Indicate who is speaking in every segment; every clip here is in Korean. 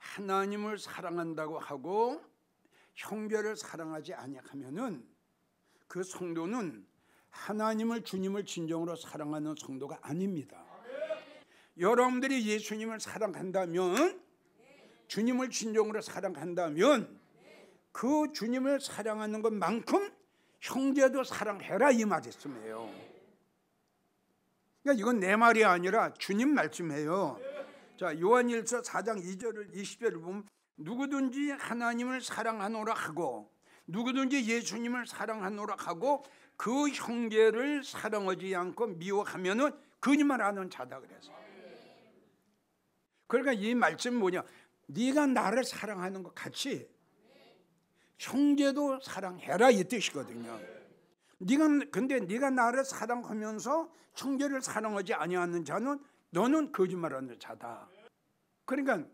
Speaker 1: 하나님을 사랑한다고 하고 형제를 사랑하지 아니하면은 그 성도는 하나님을 주님을 진정으로 사랑하는 성도가 아닙니다. 여러분들이 예수님을 사랑한다면, 주님을 진정으로 사랑한다면 그 주님을 사랑하는 것만큼 형제도 사랑해라 이 말씀이에요. 그러니까 이건 내 말이 아니라 주님 말씀이에요. 자, 요한일서 4장 2절 20절을 보면 누구든지 하나님을 사랑하노라 하고 누구든지 예수님을 사랑하노라 하고 그 형제를 사랑하지 않고 미워하면은 거짓말하는 자다 그래서. 그러니까 이 말씀은 뭐냐? 네가 나를 사랑하는 것 같이 형제도 사랑해라 이 뜻이거든요. 근데 네가 나를 사랑하면서 형제를 사랑하지 아니하는 자는 너는 거짓말하는 자다. 그러니까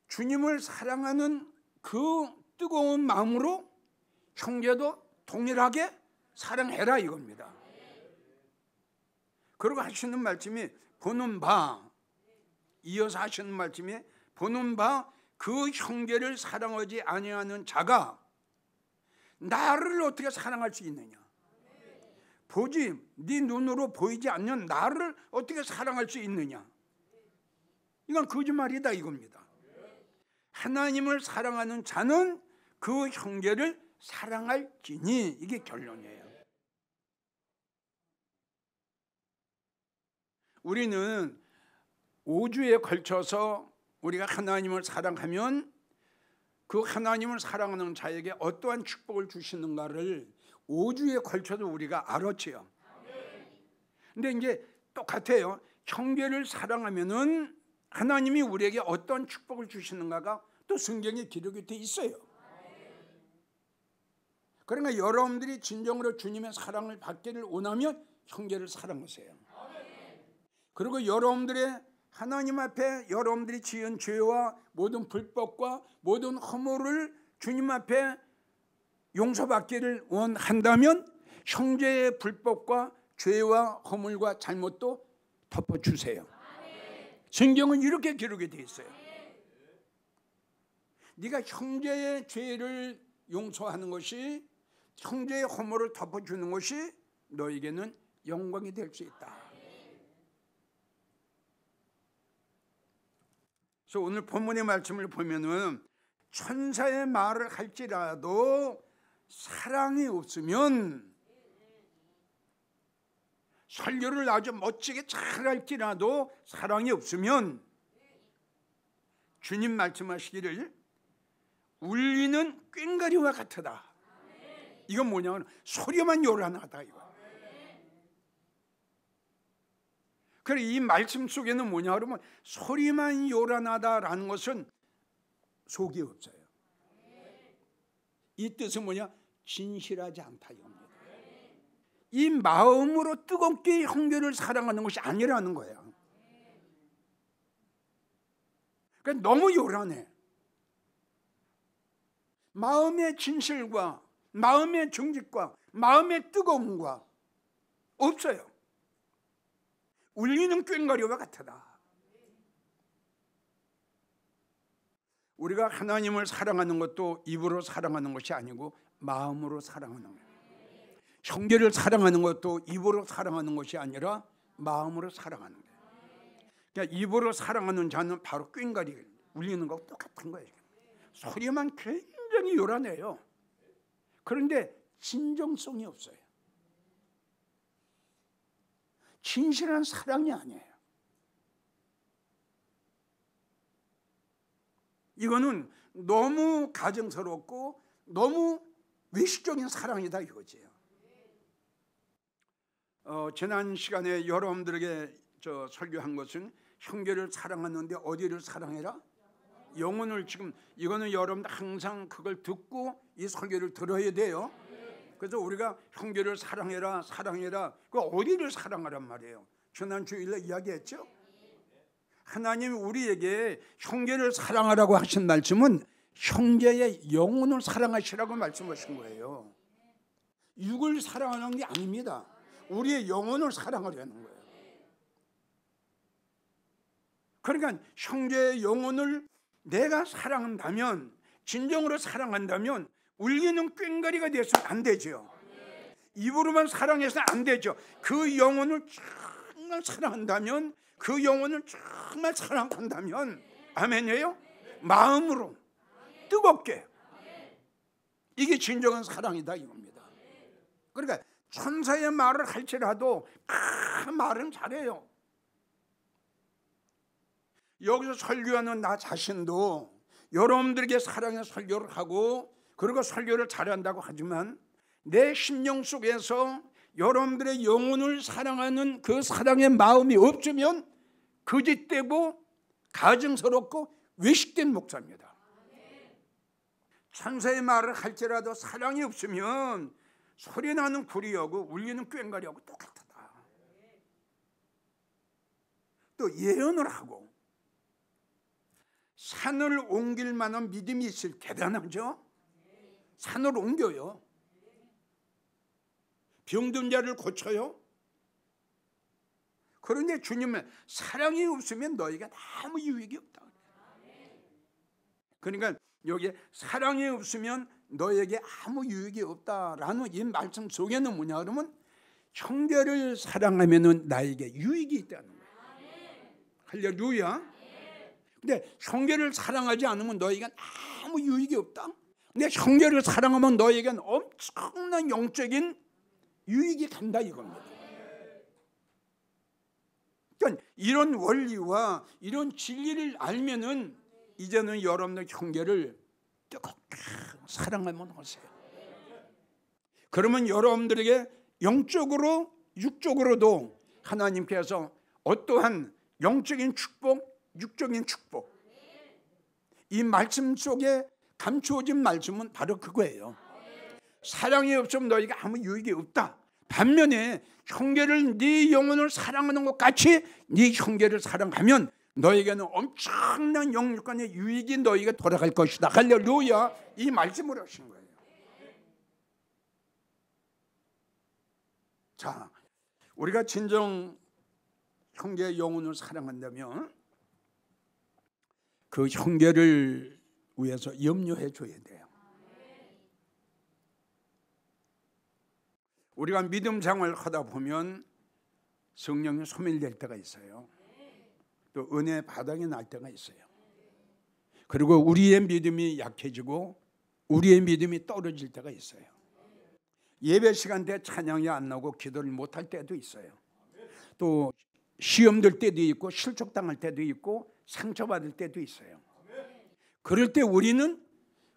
Speaker 1: 주님을 사랑하는 그 뜨거운 마음으로 형제도 동일하게 사랑해라 이겁니다. 그리고 하시는 말씀이 보는 바, 이어서 하시는 말씀이 보는 바 그 형제를 사랑하지 아니하는 자가 나를 어떻게 사랑할 수 있느냐? 보지, 네 눈으로 보이지 않는 나를 어떻게 사랑할 수 있느냐? 이건 거짓말이다 이겁니다. 하나님을 사랑하는 자는 그 형제를 사랑할지니, 이게 결론이에요. 우리는 5주에 걸쳐서 우리가 하나님을 사랑하면 그 하나님을 사랑하는 자에게 어떠한 축복을 주시는가를 5주에 걸쳐서 우리가 알았지요. 근데 이제 똑같아요. 형제를 사랑하면은 하나님이 우리에게 어떤 축복을 주시는가가 또 성경에 기록이 돼 있어요. 그러니까 여러분들이 진정으로 주님의 사랑을 받기를 원하면 형제를 사랑하세요. 그리고 여러분들의 하나님 앞에 여러분들이 지은 죄와 모든 불법과 모든 허물을 주님 앞에 용서받기를 원한다면 형제의 불법과 죄와 허물과 잘못도 덮어주세요. 성경은 이렇게 기록이 되어 있어요. 네가 형제의 죄를 용서하는 것이, 형제의 허물을 덮어주는 것이 너에게는 영광이 될 수 있다. 그래서 오늘 본문의 말씀을 보면은 천사의 말을 할지라도 사랑이 없으면, 설교를 아주 멋지게 잘 할지라도 사랑이 없으면 주님 말씀하시기를 울리는 꽹과리와 같으다. 이건 뭐냐면 소리만 요란하다 이거. 그래, 이 말씀 속에는 뭐냐 그러면 소리만 요란하다라는 것은 속이 없어요. 이 뜻은 뭐냐? 진실하지 않다 이겁니다. 이 마음으로 뜨겁게 형제를 사랑하는 것이 아니라는 거예요. 그러니까 너무 요란해. 마음의 진실과 마음의 정직과 마음의 뜨거움과 없어요. 울리는 꽹과리와 같다. 우리가 하나님을 사랑하는 것도 입으로 사랑하는 것이 아니고 마음으로 사랑하는 거예요. 형제를 사랑하는 것도 입으로 사랑하는 것이 아니라 마음으로 사랑하는 거예요. 그러니까 입으로 사랑하는 자는 바로 꽹과리 울리는 것과 똑같은 거예요. 소리만 굉장히 요란해요. 그런데 진정성이 없어요. 진실한 사랑이 아니에요. 이거는 너무 가증스럽고 너무 외식적인 사랑이다 이거지요. 지난 시간에 여러분들에게 설교한 것은 형제를 사랑하는데 어디를 사랑해라? 영혼을. 지금 이거는 여러분들 항상 그걸 듣고 이 설교를 들어야 돼요. 그래서 우리가 형제를 사랑해라 사랑해라, 그 어디를 사랑하란 말이에요. 지난 주일에 이야기했죠. 하나님이 우리에게 형제를 사랑하라고 하신 말씀은 형제의 영혼을 사랑하시라고 말씀하신 거예요. 육을 사랑하는 게 아닙니다. 우리의 영혼을 사랑하려는 거예요. 그러니까 형제의 영혼을 내가 사랑한다면, 진정으로 사랑한다면 울리는 꽹과리가 돼서는 안 되죠. 입으로만 사랑해서는 안 되죠. 그 영혼을 정말 사랑한다면, 그 영혼을 정말 사랑한다면, 아멘이에요? 마음으로 뜨겁게, 이게 진정한 사랑이다 이겁니다. 그러니까 천사의 말을 할지라도 말은 잘해요. 여기서 설교하는 나 자신도 여러분들에게 사랑의 설교를 하고 그리고 설교를 잘한다고 하지만, 내 심령 속에서 여러분들의 영혼을 사랑하는 그 사랑의 마음이 없으면 거짓되고 가증스럽고 외식된 목사입니다. 천사의 말을 할지라도 사랑이 없으면 소리나는 구리하고 울리는 꽹과리하고 똑같다. 또 예언을 하고 산을 옮길 만한 믿음이 있을, 대단하죠? 산을 옮겨요. 병든 자를 고쳐요. 그런데 주님은 사랑이 없으면 너희가 아무 유익이 없다. 그러니까 여기에 사랑이 없으면 너에게 아무 유익이 없다라는 이 말씀 속에는 뭐냐 그러면, 형제를 사랑하면은 나에게 유익이 있다는 거예요. 할렐루야. 근데 형제를 사랑하지 않으면 너희가 아무 유익이 없다. 근데 형제를 사랑하면 너희에겐 엄청난 영적인 유익이 간다 이겁니다. 그러니까 이런 원리와 이런 진리를 알면은 이제는 여러분들 형제를 뜨겁게 사랑하면 하세요. 그러면 여러분들에게 영적으로 육적으로도 하나님께서 어떠한 영적인 축복, 육적인 축복, 이 말씀 속에 감추어진 말씀은 바로 그거예요. 사랑이 없으면 너희가 아무 유익이 없다. 반면에 형제를, 네 영혼을 사랑하는 것 같이 네 형제를 사랑하면 너에게는 엄청난 영육간의 유익이 너희가 돌아갈 것이다. 할렐루야. 이 말씀을 하신 거예요. 자, 우리가 진정 형제의 영혼을 사랑한다면 그 형제를 위해서 염려해 줘야 돼요. 우리가 믿음 생활을 하다 보면 성령이 소멸될 때가 있어요. 또 은혜 바닥이 날 때가 있어요. 그리고 우리의 믿음이 약해지고 우리의 믿음이 떨어질 때가 있어요. 예배 시간 때 찬양이 안 나오고 기도를 못할 때도 있어요. 또 시험 들 때도 있고 실족당할 때도 있고 상처받을 때도 있어요. 그럴 때 우리는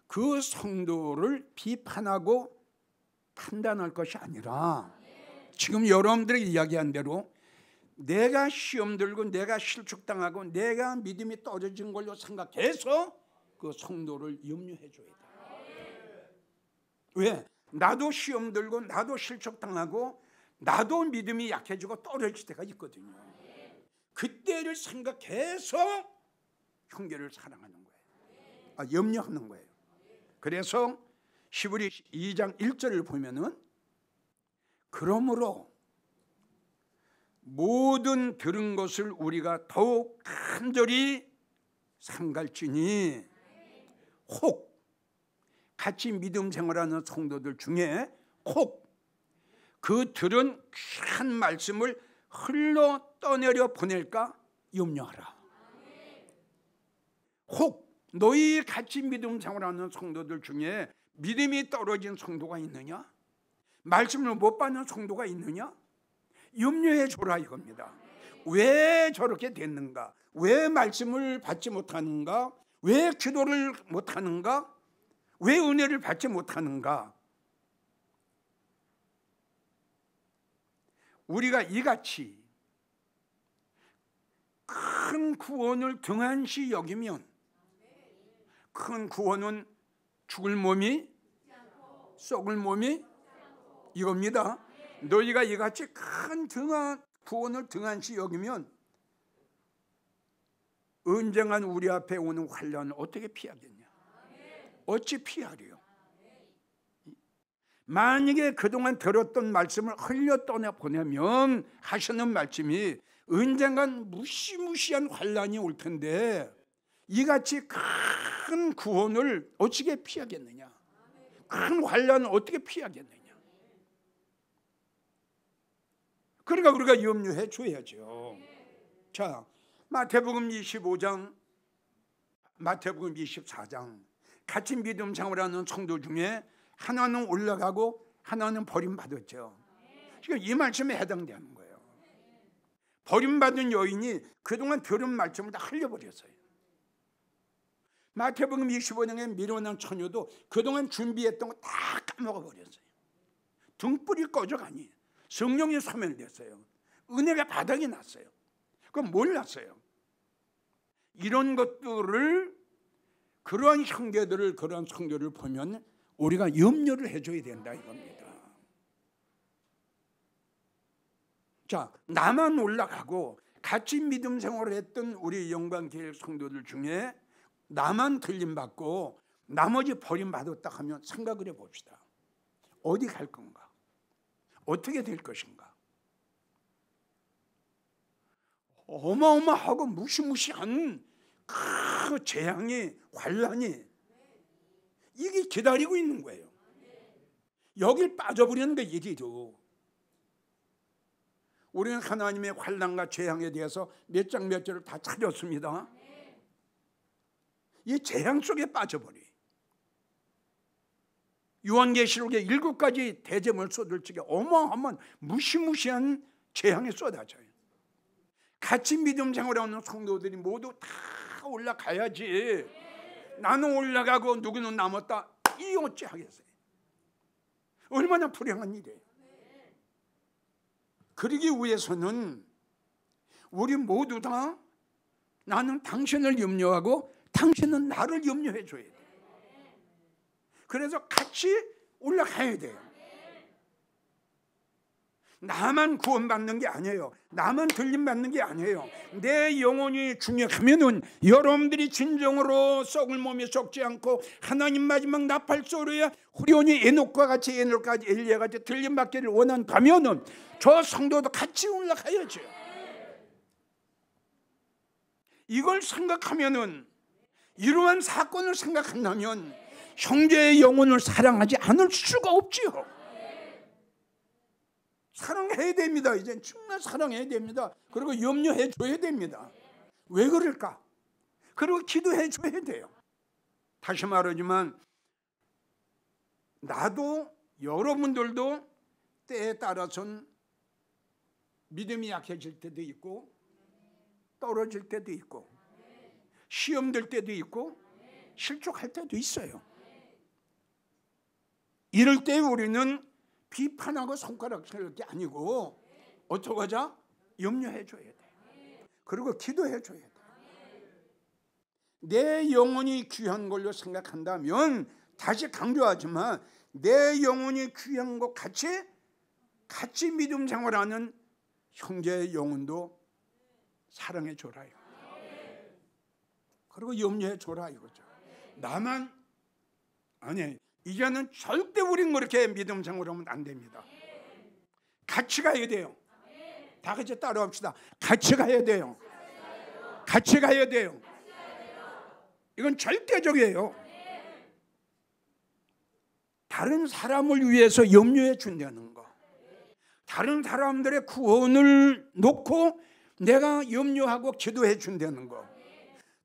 Speaker 1: 그 성도를 비판하고 판단할 것이 아니라, 지금 여러분들이 이야기한 대로 내가 시험 들고 내가 실축당하고 내가 믿음이 떨어진 걸로 생각해서 그 성도를 염려해 줘야 돼. 왜? 나도 시험 들고 나도 실축당하고 나도 믿음이 약해지고 떨어질 때가 있거든요. 그때를 생각해서 형제를 사랑하는 거예요. 염려하는 거예요. 그래서 히브리 2장 1절을 보면은, 그러므로 모든 들은 것을 우리가 더욱 간절히 삼갈지니, 혹 같이 믿음 생활하는 성도들 중에 혹 그 들은 귀한 말씀을 흘러 떠내려 보낼까 염려하라. 혹 너희 같이 믿음 생활하는 성도들 중에 믿음이 떨어진 성도가 있느냐? 말씀을 못 받는 성도가 있느냐? 염려해 줘라 이겁니다. 왜 저렇게 됐는가? 왜 말씀을 받지 못하는가? 왜 기도를 못하는가? 왜 은혜를 받지 못하는가? 우리가 이같이 큰 구원을 등한시 여기면, 큰 구원은 죽을 몸이 썩을 몸이 이겁니다. 너희가 이같이 큰 구원을 등한시 여기면 언젠간 우리 앞에 오는 환난을 어떻게 피하겠냐? 어찌 피하리요? 만약에 그동안 들었던 말씀을 흘려 떠내보내면 하시는 말씀이, 언젠간 무시무시한 환난이 올 텐데 이같이 큰 구원을 어떻게 피하겠느냐? 큰 환난을 어떻게 피하겠느냐? 그러니까 우리가 염려해 줘야죠. 자, 마태복음 25장, 마태복음 24장 같이 믿음 생활하는 성도 중에 하나는 올라가고 하나는 버림받았죠. 지금 이 말씀에 해당되는 거예요. 버림받은 여인이 그동안 들은 말씀을 다 흘려버렸어요. 마태복음 25장의 미련한 처녀도 그동안 준비했던 거 다 까먹어버렸어요. 등불이 꺼져가니 성령이 소멸됐어요. 은혜가 바닥이 났어요. 그건 몰랐어요. 이런 것들을, 그러한 형제들을, 그러한 성도를 보면 우리가 염려를 해줘야 된다 이겁니다. 자, 나만 올라가고 같이 믿음 생활을 했던 우리 영광교회 성도들 중에 나만 들림받고 나머지 버림받았다 하면 생각을 해봅시다. 어디 갈 건가? 어떻게 될 것인가? 어마어마하고 무시무시한 그 재앙이, 환난이 이게 기다리고 있는 거예요. 여길 빠져버리는 게 일이죠. 우리는 하나님의 환난과 재앙에 대해서 몇 장 몇 절을 다 찾았습니다. 이 재앙 속에 빠져버려. 요한계시록에 7가지 대접을 쏟을 적에 어마어마한 무시무시한 재앙이 쏟아져요. 같이 믿음 생활하는 성도들이 모두 다 올라가야지. 나는 올라가고 누구는 남았다, 이 어찌 하겠어요? 얼마나 불행한 일이에요. 그러기 위해서는 우리 모두 다 나는 당신을 염려하고 당신은 나를 염려해 줘야 돼요. 그래서 같이 올라가야 돼요. 나만 구원받는 게 아니에요. 나만 들림받는 게 아니에요. 내 영혼이 중요하면은 여러분들이 진정으로 썩을 몸에 썩지 않고 하나님 마지막 나팔소리에 후리온이 에녹과 같이, 에녹까지 엘리야 같이 들림받기를 원한다면은 저 성도도 같이 올라가야죠. 이걸 생각하면은, 이러한 사건을 생각한다면 형제의 영혼을 사랑하지 않을 수가 없지요. 사랑해야 됩니다. 이제 정말 사랑해야 됩니다. 그리고 염려해 줘야 됩니다. 왜 그럴까? 그리고 기도해 줘야 돼요. 다시 말하지만 나도, 여러분들도 때에 따라서는 믿음이 약해질 때도 있고, 떨어질 때도 있고, 시험 들 때도 있고, 실족할 때도 있어요. 이럴 때 우리는 비판하고 손가락 칠 게 아니고 어떻게 하자? 염려해 줘야 돼. 그리고 기도해 줘야 돼. 내 영혼이 귀한 걸로 생각한다면, 다시 강조하지만 내 영혼이 귀한 것 같이 믿음 생활하는 형제의 영혼도 사랑해 줘라. 그리고 염려해 줘라 이거죠. 나만, 아니, 이제는 절대 우린 그렇게 믿음 생활하면 안 됩니다. 같이 가야 돼요. 다 같이 따라합시다. 같이 가야 돼요. 같이 가야 돼요. 이건 절대적이에요. 다른 사람을 위해서 염려해 준다는 거, 다른 사람들의 구원을 놓고 내가 염려하고 기도해 준다는 거,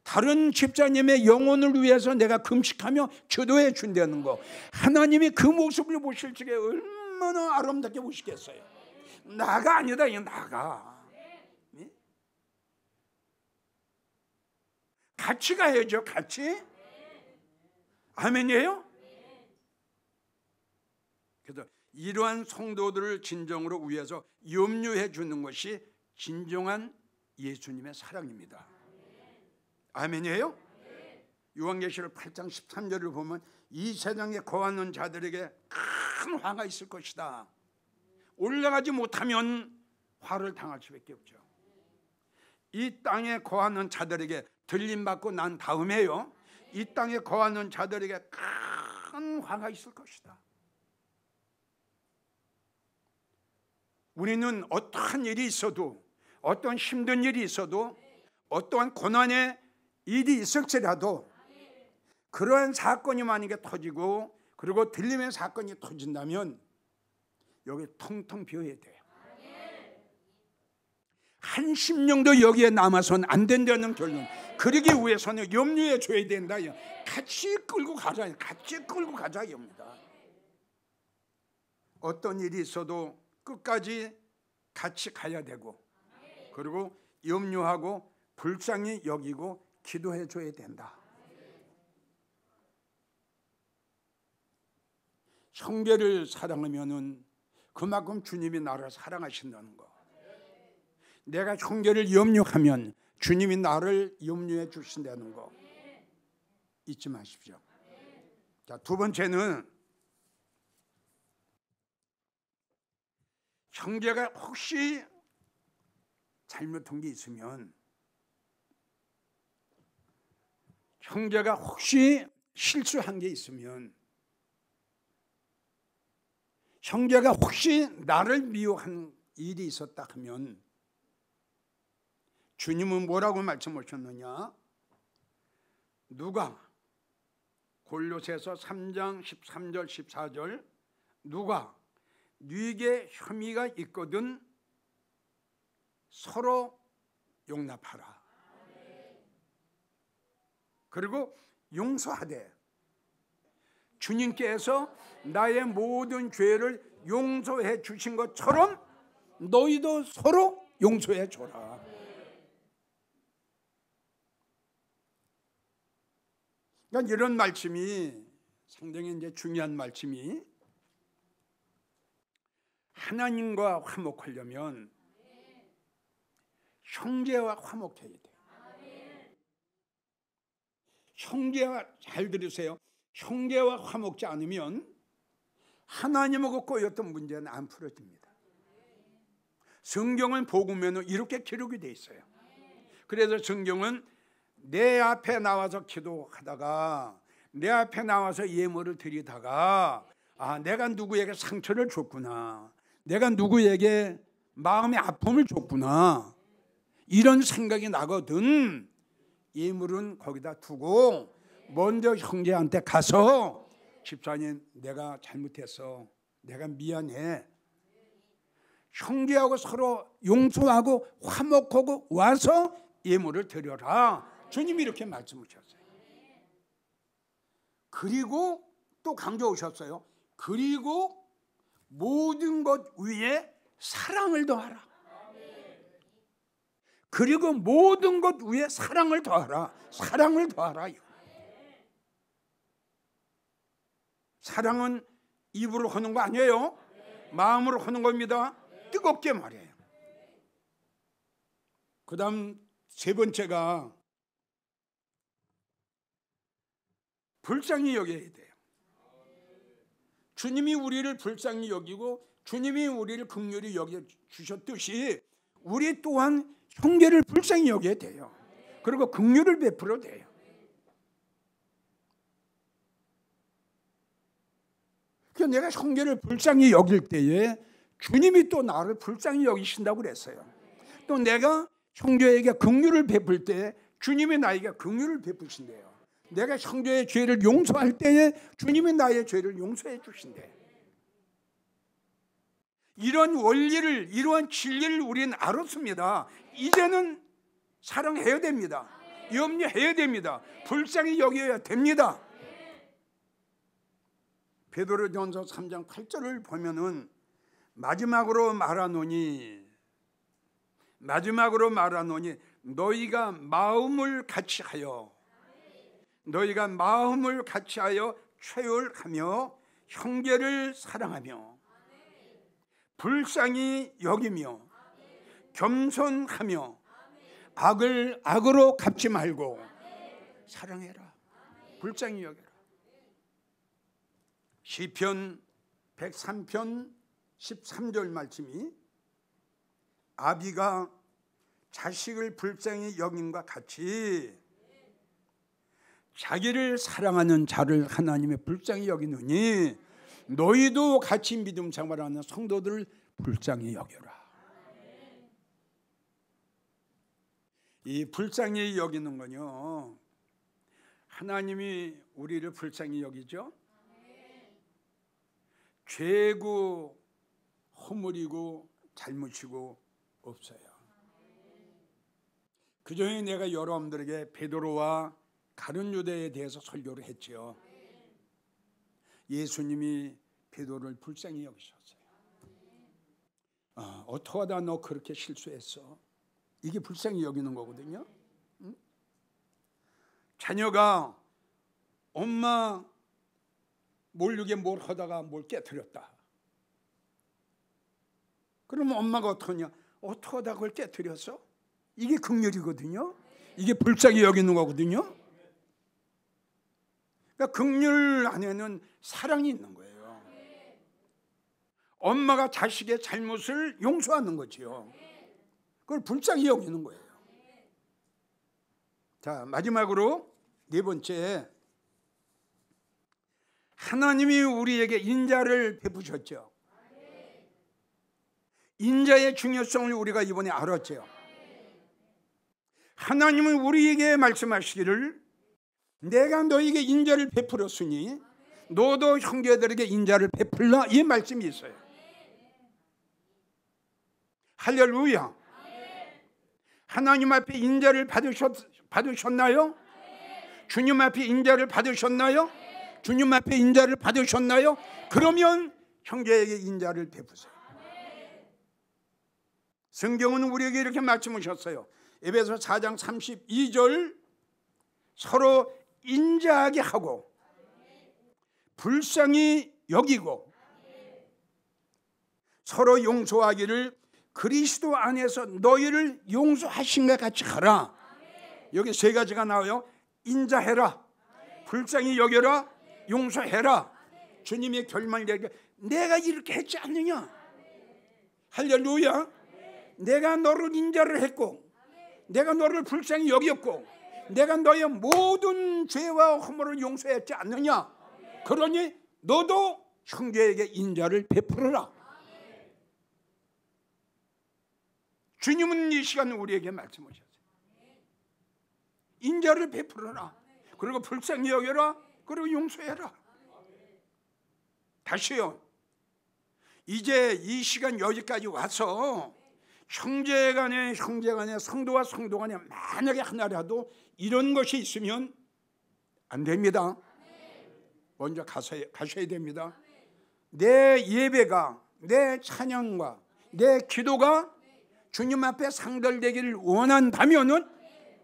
Speaker 1: 다른 집사님의 영혼을 위해서 내가 금식하며 기도해 준다는 거, 하나님이 그 모습을 보실 적에 얼마나 아름답게 보시겠어요. 나가 아니다, 이 나가. 네? 같이 가야죠. 같이. 아멘이에요? 그래서 이러한 성도들을 진정으로 위해서 염려해 주는 것이 진정한 예수님의 사랑입니다. 아멘이에요? 요한계시록 8장 13절을 보면 이 세상에 거하는 자들에게 큰 화가 있을 것이다. 올라가지 못하면 화를 당할 수밖에 없죠. 이 땅에 거하는 자들에게, 들림받고 난 다음에요, 이 땅에 거하는 자들에게 큰 화가 있을 것이다. 우리는 어떠한 일이 있어도, 어떤 힘든 일이 있어도, 어떠한 고난에 일이 있을지라도 그러한 사건이 만약에 터지고 그리고 들림의 사건이 터진다면 여기 텅텅 비어야 돼요. 한 심령도 여기에 남아서는 안 된다는 결론. 그러기 위해서는 염려해 줘야 된다. 같이 끌고 가자. 같이 끌고 가자입니다. 어떤 일이 있어도 끝까지 같이 가야 되고 그리고 염려하고 불쌍히 여기고 기도해 줘야 된다. 형제를 사랑하면은 그만큼 주님이 나를 사랑하신다는 거. 내가 형제를 염려하면 주님이 나를 염려해 주신다는 거 잊지 마십시오. 자, 두 번째는 형제가 혹시 잘못한 게 있으면, 형제가 혹시 실수한 게 있으면, 형제가 혹시 나를 미워한 일이 있었다 하면 주님은 뭐라고 말씀하셨느냐? 누가 골로새서 3장 13절 14절 누가 네게 혐의가 있거든 서로 용납하라. 그리고 용서하되 주님께서 나의 모든 죄를 용서해 주신 것처럼 너희도 서로 용서해 줘라. 그러니까 이런 말씀이 상당히 이제 중요한 말씀이, 하나님과 화목하려면 형제와 화목해야 돼요. 형제와, 잘 들으세요. 형제와 화목지 않으면 하나님하고 꼬였던 문제는 안 풀어집니다. 성경을 보면 이렇게 기록이 돼 있어요. 그래서 성경은 내 앞에 나와서 기도하다가, 내 앞에 나와서 예물을 드리다가, 아, 내가 누구에게 상처를 줬구나, 내가 누구에게 마음의 아픔을 줬구나, 이런 생각이 나거든. 예물은 거기다 두고 먼저 형제한테 가서, 집사님 내가 잘못했어, 내가 미안해, 형제하고 서로 용서하고 화목하고 와서 예물을 드려라. 주님이 이렇게 말씀하셨어요. 그리고 또 강조하셨어요. 그리고 모든 것 위에 사랑을 더하라. 그리고 모든 것 위에 사랑을 더하라. 사랑을 더하라. 사랑은 입으로 하는 거 아니에요. 마음으로 하는 겁니다. 뜨겁게 말해요. 그 다음 세 번째가 불쌍히 여겨야 돼요. 주님이 우리를 불쌍히 여기고 주님이 우리를 긍휼히 여겨 주셨듯이 우리 또한 형제를 불쌍히 여겨야 돼요. 그리고 긍휼을 베풀어야 돼요. 그러니까 내가 형제를 불쌍히 여길 때에 주님이 또 나를 불쌍히 여기신다고 그랬어요. 또 내가 형제에게 긍휼을 베풀 때 주님이 나에게 긍휼을 베푸신대요. 내가 형제의 죄를 용서할 때에 주님이 나의 죄를 용서해 주신대. 이런 원리를, 이러한 진리를 우리는 알았습니다. 이제는 사랑해야 됩니다. 염려해야 됩니다. 불쌍히 여겨야 됩니다. 베드로전서 3장 8절을 보면은 마지막으로 말하노니 너희가 마음을 같이하여 최율하며 형제를 사랑하며 불쌍히 여기며 겸손하며 악을 악으로 갚지 말고 사랑해라. 불쌍히 여겨라. 시편 103편 13절 말씀이 아비가 자식을 불쌍히 여김과 같이 자기를 사랑하는 자를 하나님의 불쌍히 여기느니 너희도 같이 믿음 생활하는 성도들을 불쌍히 여겨라. 이 불쌍히 여기는 건요, 하나님이 우리를 불쌍히 여기죠. 죄고 허물이고 잘못이고 없어요. 그전에 내가 여러분들에게 베드로와 가룟 유다에 대해서 설교를 했죠. 예수님이 베드로를 불쌍히 여기셨어요. 어떻게 하다 너 그렇게 실수했어? 이게 불쌍히 여기는 거거든요. 응? 자녀가 엄마 모르게 뭘 하다가 뭘 깨트렸다. 그러면 엄마가 어떡하냐? 어떻게 하다 그걸 깨트렸어? 이게 긍휼이거든요. 이게 불쌍히 여기는 거거든요. 그러니까 긍휼 안에는 사랑이 있는 거예요. 엄마가 자식의 잘못을 용서하는 거지요. 그걸 불쌍히 여기는 거예요. 자, 마지막으로 네 번째, 하나님이 우리에게 인자를 베푸셨죠. 인자의 중요성을 우리가 이번에 알았죠. 하나님은 우리에게 말씀하시기를 내가 너에게 인자를 베풀었으니 너도 형제들에게 인자를 베풀라, 이 말씀이 있어요. 할렐루야. 하나님 앞에 인자를 받으셨나요? 주님 앞에 인자를 받으셨나요? 주님 앞에 인자를 받으셨나요? 그러면 형제에게 인자를 베푸세요. 성경은 우리에게 이렇게 말씀하셨어요. 에베소 4장 32절, 서로 인자하게 하고 불쌍히 여기고 서로 용서하기를 그리스도 안에서 너희를 용서하신 것 같이 하라. 여기 세 가지가 나와요. 인자해라, 불쌍히 여겨라, 용서해라. 주님의 결말 얘기, 내가 이렇게 했지 않느냐. 할렐루야. 내가 너를 인자를 했고 내가 너를 불쌍히 여겼고 내가 너의 모든 죄와 허물을 용서했지 않느냐. 그러니 너도 형제에게 인자를 베풀어라. 주님은 이 시간 우리에게 말씀하셨어요. 인자를 베풀어라. 그리고 불쌍히 여겨라. 그리고 용서해라. 다시요. 이제 이 시간 여기까지 와서 형제간에 성도와 성도간에 만약에 하나라도 이런 것이 있으면 안 됩니다. 먼저 가셔야 됩니다. 내 예배가, 내 찬양과 내 기도가 주님 앞에 상달되기를 원한다면은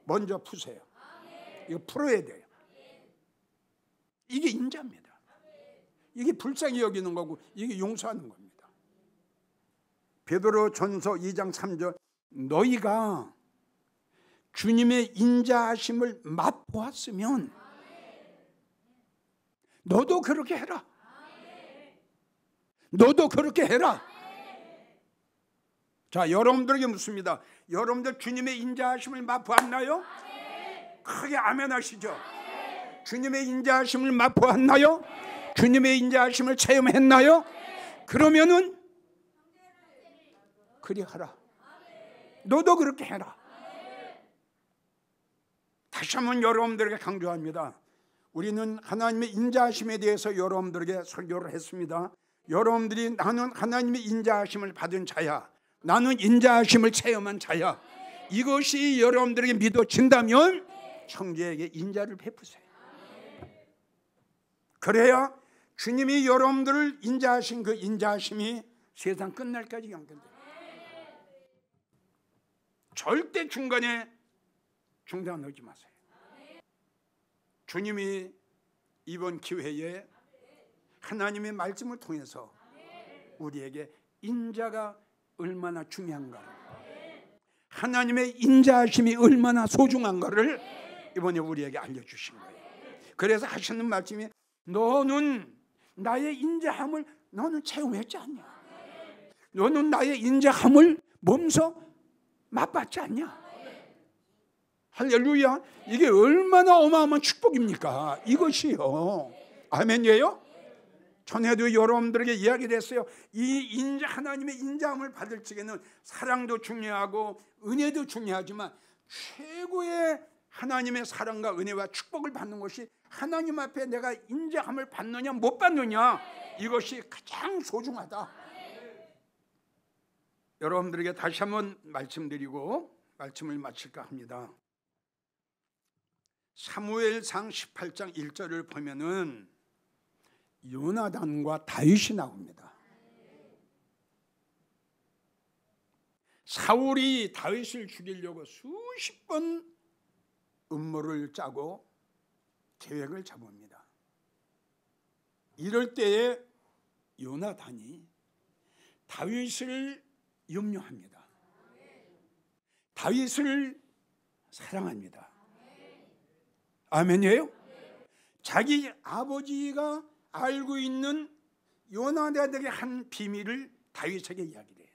Speaker 1: 먼저 푸세요. 이거 풀어야 돼요. 이게 인자입니다. 이게 불쌍히 여기는 거고 이게 용서하는 겁니다. 베드로 전서 2장 3절, 너희가 주님의 인자하심을 맛보았으면 너도 그렇게 해라. 너도 그렇게 해라. 자, 여러분들에게 묻습니다. 여러분들 주님의 인자하심을 맛보았나요? 크게 아멘 하시죠. 주님의 인자하심을 맛보았나요? 주님의 인자하심을 체험했나요? 그러면은 그리 하라. 너도 그렇게 해라. 다시 한번 여러분들에게 강조합니다. 우리는 하나님의 인자하심에 대해서 여러분들에게 설교를 했습니다. 여러분들이 나는 하나님의 인자하심을 받은 자야, 나는 인자하심을 체험한 자야, 이것이 여러분들에게 믿어진다면 형제에게 인자를 베푸세요. 그래야 주님이 여러분들을 인자하신 그 인자하심이 세상 끝날까지 연결돼요. 절대 중간에 중단하지 마세요. 주님이 이번 기회에 하나님의 말씀을 통해서 우리에게 인자가 얼마나 중요한가를, 하나님의 인자하심이 얼마나 소중한가를 이번에 우리에게 알려주신 거예요. 그래서 하시는 말씀이 너는 나의 인자함을 너는 체험했지 않냐? 너는 나의 인자함을 몸소 맛봤지 않냐? 할렐루야. 이게 얼마나 어마어마한 축복입니까? 이것이요. 아멘이에요? 전에도 여러분들에게 이야기를 했어요. 하나님의 인자함을 받을 적에는 사랑도 중요하고 은혜도 중요하지만 최고의 하나님의 사랑과 은혜와 축복을 받는 것이 하나님 앞에 내가 인정함을 받느냐 못 받느냐, 이것이 가장 소중하다. 여러분들에게 다시 한번 말씀드리고 말씀을 마칠까 합니다. 사무엘상 18장 1절을 보면은 요나단과 다윗이 나옵니다. 사울이 다윗을 죽이려고 수십 번 음모를 짜고 계획을 잡습니다. 이럴 때에 요나단이 다윗을 염려합니다. 다윗을 사랑합니다. 아멘이에요? 자기 아버지가 알고 있는 요나단에게 한 비밀을 다윗에게 이야기를 해요.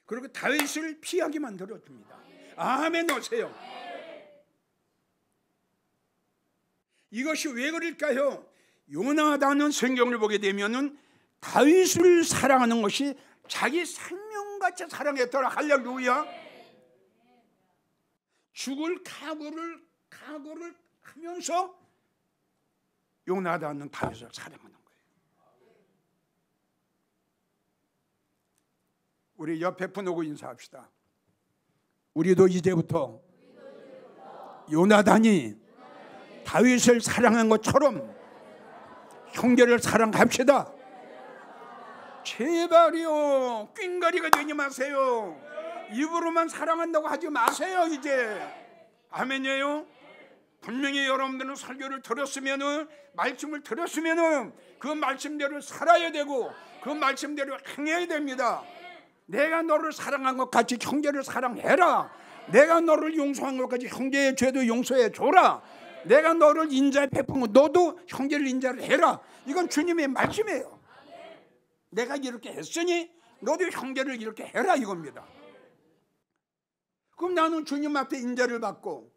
Speaker 1: 그리고 다윗을 피하게 만들어 줍니다. 아멘 오세요. 이것이 왜 그럴까요? 요나단은 성경을 보게 되면은 다윗을 사랑하는 것이 자기 생명같이 사랑했더라. 할렐루야. 죽을 각오를 하면서 요나단은 다윗을 사랑하는 거예요. 우리 옆에 분 오고 인사합시다. 우리도 이제부터 요나단이 다윗을 사랑한 것처럼 형제를 사랑합시다. 제발요, 꽹가리가 되지 마세요. 입으로만 사랑한다고 하지 마세요. 이제 아멘이에요. 분명히 여러분들은 설교를 들었으면은, 말씀을 들었으면은 그 말씀대로 살아야 되고 그 말씀대로 행해야 됩니다. 내가 너를 사랑한 것 같이 형제를 사랑해라. 내가 너를 용서한 것 같이 형제의 죄도 용서해 줘라. 내가 너를 인자에 베푼 거 너도 형제를 인자를 해라. 이건 주님의 말씀이에요. 내가 이렇게 했으니 너도 형제를 이렇게 해라 이겁니다. 그럼 나는 주님 앞에 인자를 받고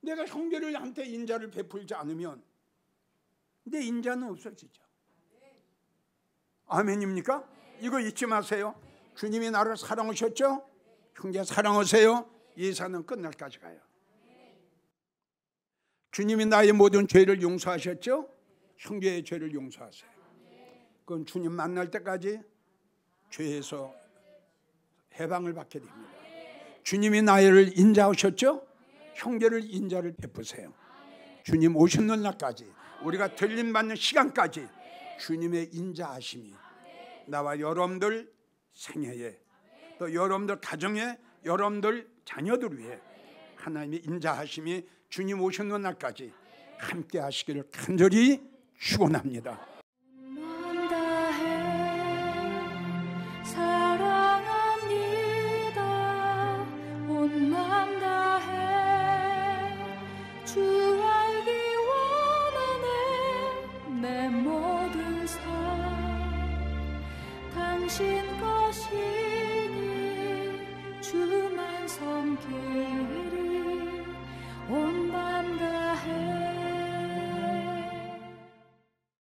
Speaker 1: 내가 형제들한테 인자를 베풀지 않으면 내 인자는 없어지죠. 아멘입니까? 이거 잊지 마세요. 주님이 나를 사랑하셨죠? 형제 사랑하세요. 예사는 끝날까지 가요. 주님이 나의 모든 죄를 용서하셨죠? 형제의 죄를 용서하세요. 그건 주님 만날 때까지 죄에서 해방을 받게 됩니다. 주님이 나를 인자하셨죠? 형제를 인자를 베푸세요. 주님 오시는 날까지, 우리가 들림받는 시간까지 주님의 인자하심이 나와 여러분들 생애에, 또 여러분들 가정에, 여러분들 자녀들 위해 하나님의 인자하심이 주님 오시는 날까지 함께 하시기를 간절히 축원합니다.
Speaker 2: 당신 것이니 주만 섬기리 온 맘 다해